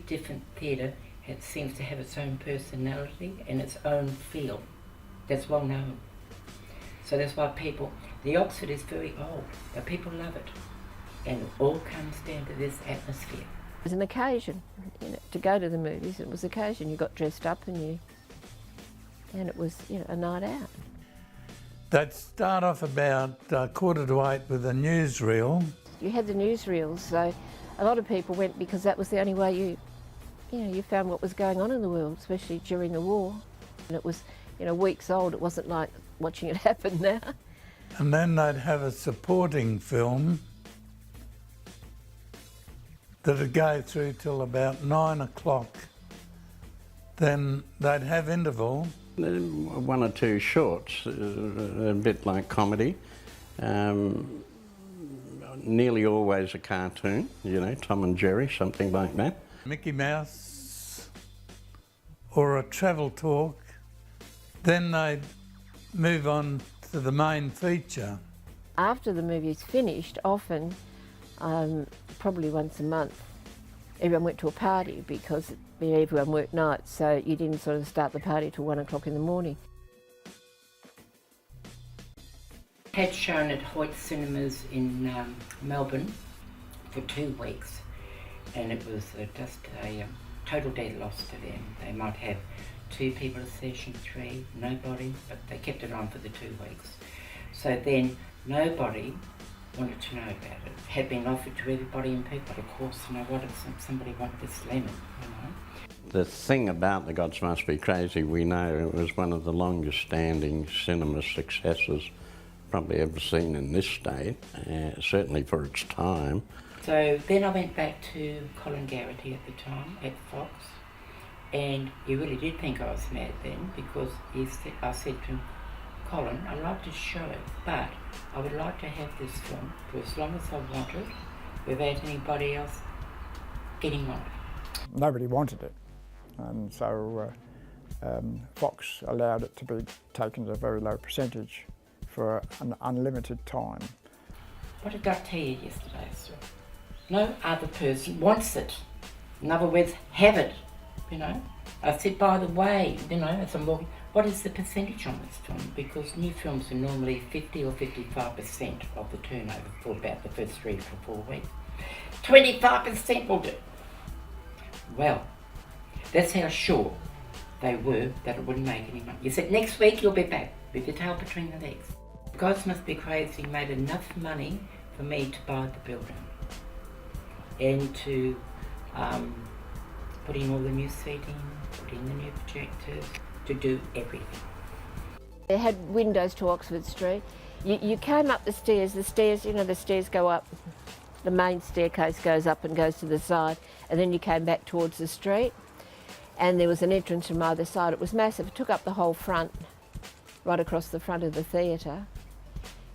different theatre seems to have its own personality and its own feel. That's well known. So that's why the Oxford is very old, but people love it. And it all comes down to this atmosphere. It was an occasion, to go to the movies. It was an occasion. You got dressed up and it was, a night out. They'd start off about 7:45 with a newsreel. You had the newsreels, so a lot of people went because that was the only way you found what was going on in the world, especially during the war. And it was, weeks old. It wasn't like watching it happen now. And then they'd have a supporting film that'd go through till about 9 o'clock. Then they'd have interval. One or two shorts, a bit like comedy. Nearly always a cartoon, Tom and Jerry, something like that. Mickey Mouse or a travel talk. Then they'd move on to the main feature. After the movie's finished, often, probably once a month, everyone went to a party because everyone worked nights, so you didn't sort of start the party till 1 o'clock in the morning. Had shown at Hoyt Cinemas in Melbourne for 2 weeks, and it was just a total dead loss to them. They might have 2 people a session, 3, nobody, but they kept it on for the 2 weeks. So then nobody wanted to know about it. It had been offered to everybody and people, of course, what if somebody wanted this lemon, The thing about The Gods Must Be Crazy, we know it was one of the longest standing cinema successes probably ever seen in this state, certainly for its time. So then I went back to Colin Garrity at the time at Fox, and he really did think I was mad then, because I said to him, Colin, I like this show, but I would like to have this film for as long as I want it, without anybody else getting on it. Nobody wanted it, and so Fox allowed it to be taken at a very low percentage for an unlimited time. What did I tell you yesterday, sir? No other person wants it. In other words, have it, I said, by the way, as I'm walking, what is the percentage on this film? Because new films are normally 50 or 55% of the turnover for about the first 3 to 4 weeks. 25% will do. Well, that's how sure they were that it wouldn't make any money. You said, next week you'll be back with your tail between the legs. Gods Must Be Crazy made enough money for me to buy the building and to put in all the new seating, put in the new projectors, to do everything. They had windows to Oxford Street. You came up the stairs, the stairs go up, the main staircase goes up and goes to the side, and then you came back towards the street, and there was an entrance from either side. It was massive. It took up the whole front, right across the front of the theatre,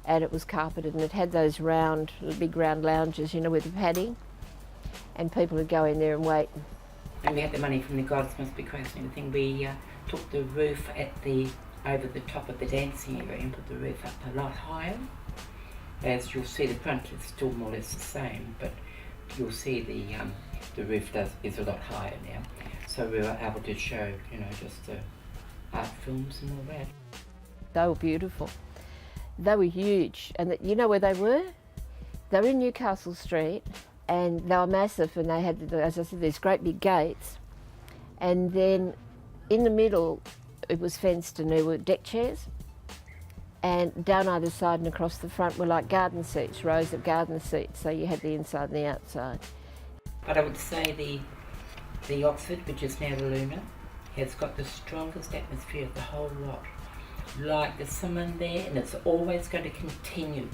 and it was carpeted, and it had those big round lounges, with the padding, and people would go in there and wait. And we had the money from the Gods Must Be Crazy and everything. We took the roof over the top of the dancing area and put the roof up a lot higher. As you'll see, the front is still more or less the same, but you'll see the roof is a lot higher now. So we were able to show, just the art films and all that. They were beautiful. They were huge, and you know where they were? They were in Newcastle Street, and they were massive, and they had, as I said, these great big gates, and then in the middle it was fenced and there were deck chairs, and down either side and across the front were like garden seats, rows of garden seats, so you had the inside and the outside. But I would say the Oxford, which is now the Luna, has got the strongest atmosphere of the whole lot. Like there's someone there, and it's always going to continue